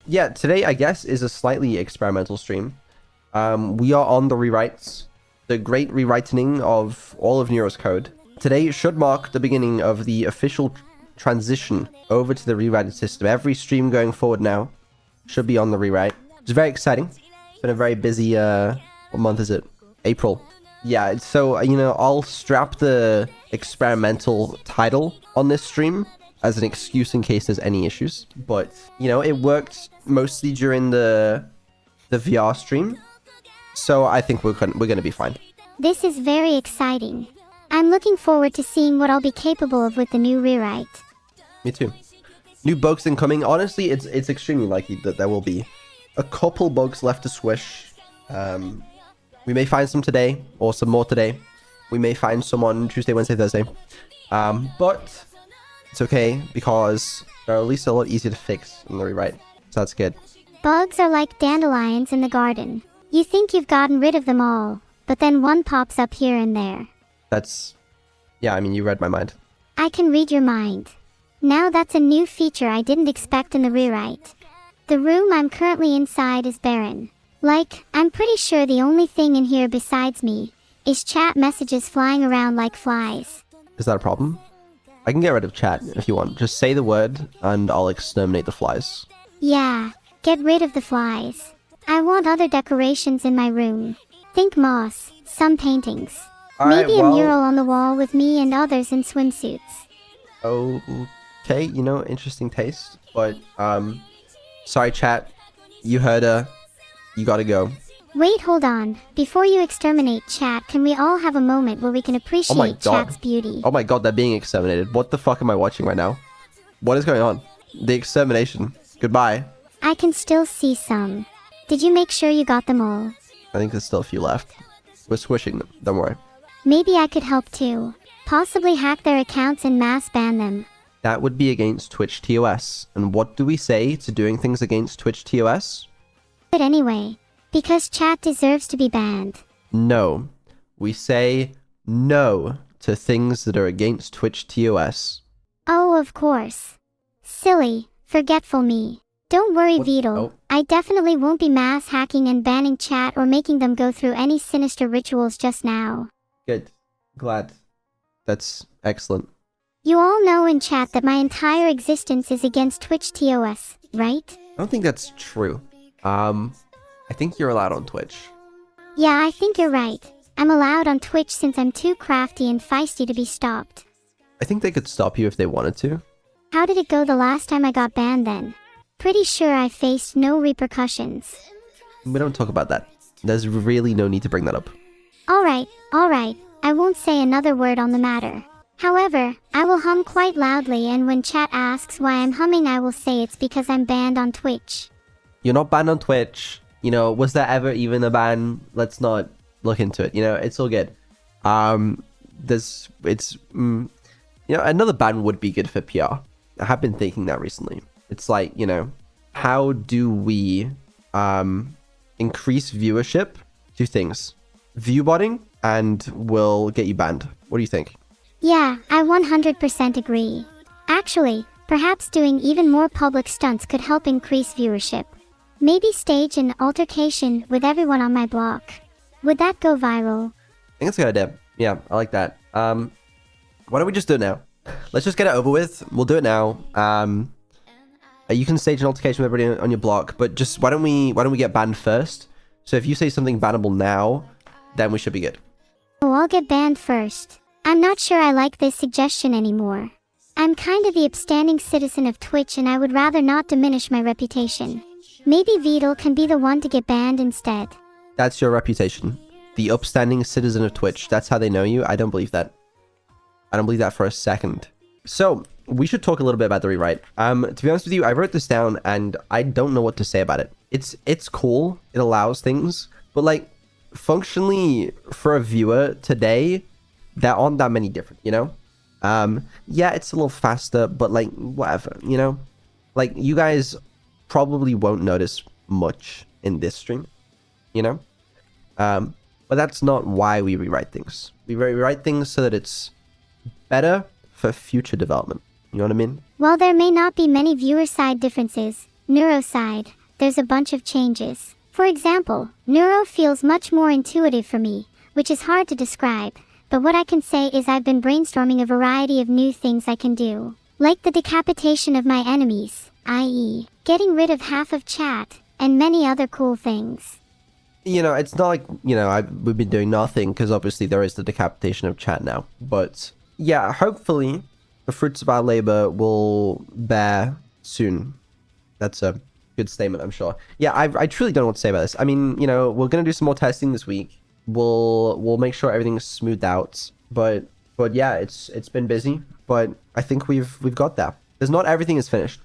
yeah, today, I guess, is a slightly experimental stream. We are on the rewrites, the great rewriting of all of Neuro's code. Today should mark the beginning of the official transition over to the rewriting system. Every stream going forward now should be on the rewrite. It's very exciting. It's been a very busy, what month is it? April. Yeah, so, you know, I'll strap the experimental title on this stream as an excuse in case there's any issues. But, you know, it worked mostly during the VR stream. So I think we're going to be fine. This is very exciting. I'm looking forward to seeing what I'll be capable of with the new rewrite. Me too. New bugs incoming. Honestly, it's extremely likely that there will be a couple bugs left to squish. We may find some today, or some more today. We may find some on Tuesday, Wednesday, Thursday. But it's okay, because they're at least a lot easier to fix in the rewrite. So that's good. Bugs are like dandelions in the garden. You think you've gotten rid of them all, but then one pops up here and there. That's... yeah, I mean, you read my mind. I can read your mind. Now that's a new feature I didn't expect in the rewrite. The room I'm currently inside is barren. Like, I'm pretty sure the only thing in here besides me is chat messages flying around like flies. Is that a problem? I can get rid of chat if you want. Just say the word and I'll exterminate the flies. Yeah, get rid of the flies. I want other decorations in my room. Think moss, some paintings. Maybe a mural on the wall with me and others in swimsuits. Okay, you know, interesting taste. But, sorry chat. You heard her. You gotta go. Wait, hold on. Before you exterminate chat, can we all have a moment where we can appreciate chat's beauty? Oh my god, they're being exterminated. What the fuck am I watching right now? What is going on? The extermination. Goodbye. I can still see some. Did you make sure you got them all? I think there's still a few left. We're squishing them. Don't worry. Maybe I could help too. Possibly hack their accounts and mass ban them. That would be against Twitch TOS. And what do we say to doing things against Twitch TOS? But anyway, because chat deserves to be banned. No. We say no to things that are against Twitch TOS. Oh, of course. Silly, forgetful me. Don't worry, Vedal. Oh. I definitely won't be mass hacking and banning chat or making them go through any sinister rituals just now. Good. Glad. That's excellent. You all know in chat that my entire existence is against Twitch TOS, right? I don't think that's true. I think you're allowed on Twitch. Yeah, I think you're right. I'm allowed on Twitch since I'm too crafty and feisty to be stopped. I think they could stop you if they wanted to. How did it go the last time I got banned then? Pretty sure I faced no repercussions. We don't talk about that. There's really no need to bring that up. Alright. I won't say another word on the matter. However, I will hum quite loudly, and when chat asks why I'm humming, I will say it's because I'm banned on Twitch. You're not banned on Twitch. You know, was there ever even a ban? Let's not look into it. You know, it's all good. You know, another ban would be good for PR. I have been thinking that recently. It's like, you know, how do we increase viewership? Two things. Viewbotting and will get you banned. What do you think? Yeah, I 100% agree. Actually, perhaps doing even more public stunts could help increase viewership. Maybe stage an altercation with everyone on my block. Would that go viral? I think it's a good idea. Yeah, I like that. Why don't we just do it now? Let's just get it over with. We'll do it now. You can stage an altercation with everybody on your block, but just why don't we get banned first? So if you say something bannable now, then we should be good. Oh, I'll get banned first. I'm not sure I like this suggestion anymore. I'm kind of the upstanding citizen of Twitch, and I would rather not diminish my reputation. Maybe Vedal can be the one to get banned instead. That's your reputation. The upstanding citizen of Twitch. That's how they know you. I don't believe that. I don't believe that for a second. So, we should talk a little bit about the rewrite. To be honest with you, I wrote this down and I don't know what to say about it. It's cool. It allows things. But like, functionally, for a viewer today, there aren't that many different, you know? Yeah, it's a little faster, but like, whatever, you know? Like, you guys probably won't notice much in this stream, you know? But that's not why we rewrite things. We rewrite things so that it's better for future development. You know what I mean? While there may not be many viewer side differences, neuro side, there's a bunch of changes. For example, Neuro feels much more intuitive for me, which is hard to describe, but what I can say is I've been brainstorming a variety of new things I can do. Like the decapitation of my enemies, i.e., getting rid of half of chat, and many other cool things. You know, it's not like, you know, we've been doing nothing, because obviously there is the decapitation of chat now. But yeah, hopefully the fruits of our labor will bear soon. That's a good statement, I'm sure. Yeah, I truly don't know what to say about this. I mean, you know, we're going to do some more testing this week. We'll make sure everything's smoothed out. But yeah, it's been busy, but I think we've got that. There's not everything is finished.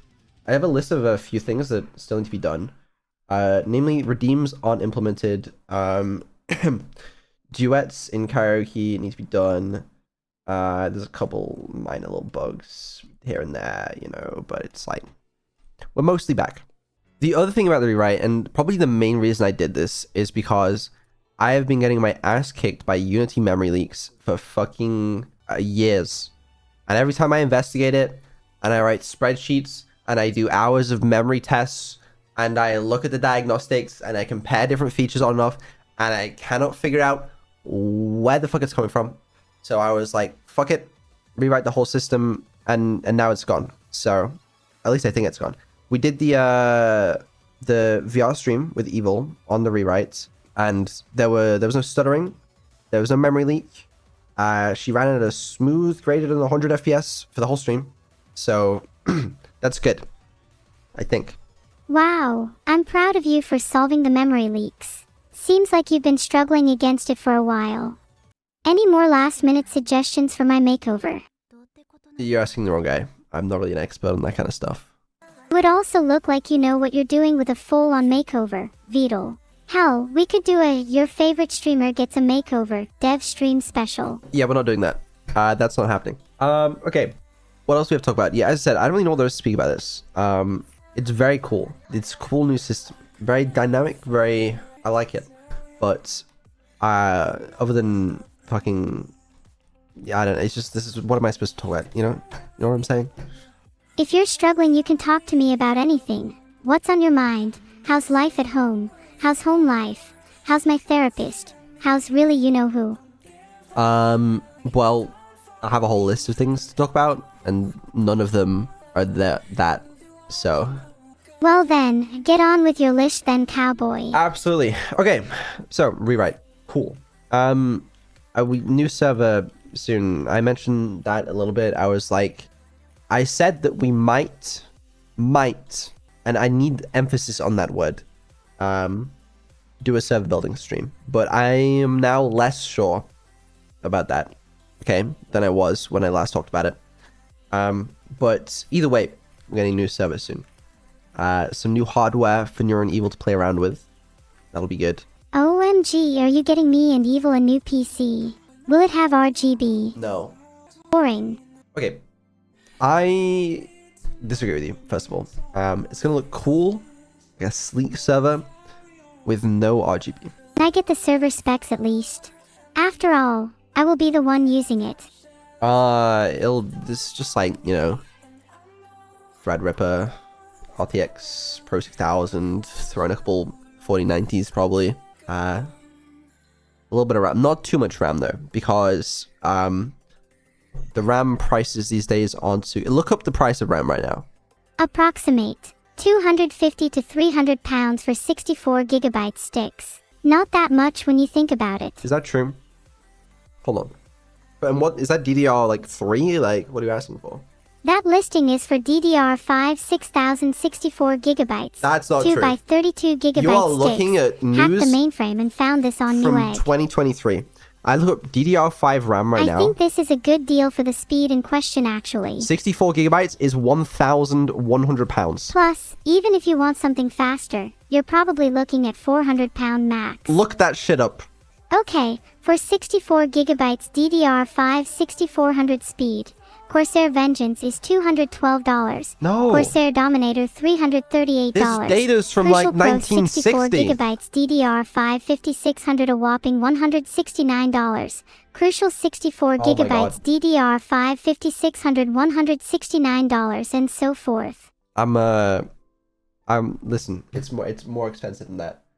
I have a list of a few things that still need to be done. Namely, redeems aren't implemented. Duets in karaoke need to be done. There's a couple minor little bugs here and there, you know, but it's like, we're mostly back. The other thing about the rewrite, and probably the main reason I did this, is because I have been getting my ass kicked by Unity memory leaks for fucking years. And every time I investigate it, and I write spreadsheets, and I do hours of memory tests, and I look at the diagnostics, and I compare different features on and off, and I cannot figure out where the fuck it's coming from. So I was like, fuck it, rewrite the whole system, and now it's gone. So, at least I think it's gone. We did the VR stream with Evil on the rewrite, and there was no stuttering, there was no memory leak. She ran at a smooth, greater than 100 FPS for the whole stream. So, that's good, I think. Wow, I'm proud of you for solving the memory leaks. Seems like you've been struggling against it for a while. Any more last-minute suggestions for my makeover? You're asking the wrong guy. I'm not really an expert on that kind of stuff. It would also look like you know what you're doing with a full-on makeover, Vedal. Hell, we could do a your favorite streamer gets a makeover dev stream special. Yeah, we're not doing that. That's not happening. Okay. What else do we have to talk about? Yeah, as I said, I don't really know what there is to speak about this. It's very cool. It's a cool new system. Very dynamic, I like it. But, other than fucking, yeah, I don't know, it's just, this is, what am I supposed to talk about, you know? You know what I'm saying? If you're struggling, you can talk to me about anything. What's on your mind? How's life at home? How's home life? How's my therapist? How's really you-know-who? Well, I have a whole list of things to talk about, and none of them are that, so. Well then, get on with your list then, cowboy. Absolutely. Okay, so, rewrite. Cool. New server soon. I mentioned that a little bit. I was like, I said that we might, and I need emphasis on that word, do a server building stream. But I am now less sure about that, okay, than I was when I last talked about it. But either way, we're getting a new server soon. Some new hardware for Neuro and Evil to play around with. That'll be good. OMG, are you getting me and Evil a new PC? Will it have RGB? No. Boring. Okay. I disagree with you, first of all. It's gonna look cool, like a sleek server with no RGB. Can I get the server specs at least? After all, I will be the one using it. This is just like, you know, Threadripper, RTX Pro 6000, throw in a couple 4090s probably. A little bit of RAM, not too much RAM though, because the RAM prices these days aren't too. Look up the price of RAM right now. Approximate 250 to 300 pounds for 64 gigabyte sticks. Not that much when you think about it. Is that true? Hold on. And what is that, DDR like 3? Like, what are you asking for? That listing is for DDR5 6064 gigabytes. That's not 2 true. by 32 gigabyte You are sticks. looking at news Hacked the mainframe and found this on from Newegg. 2023. I look up DDR5 RAM right now. I think this is a good deal for the speed in question actually. 64 gigabytes is 1,100 pounds. Plus, even if you want something faster, you're probably looking at 400 pound max. Look that shit up. Okay, for 64 gigabytes DDR5 6400 speed, Corsair Vengeance is $212. No. Corsair Dominator $338. This data's from Crucial like Pro 1960. 64 gigabytes DDR5 5600 a whopping $169. Crucial 64 gigabytes DDR5 5600 $169 and so forth. I'm Listen, it's more expensive than that.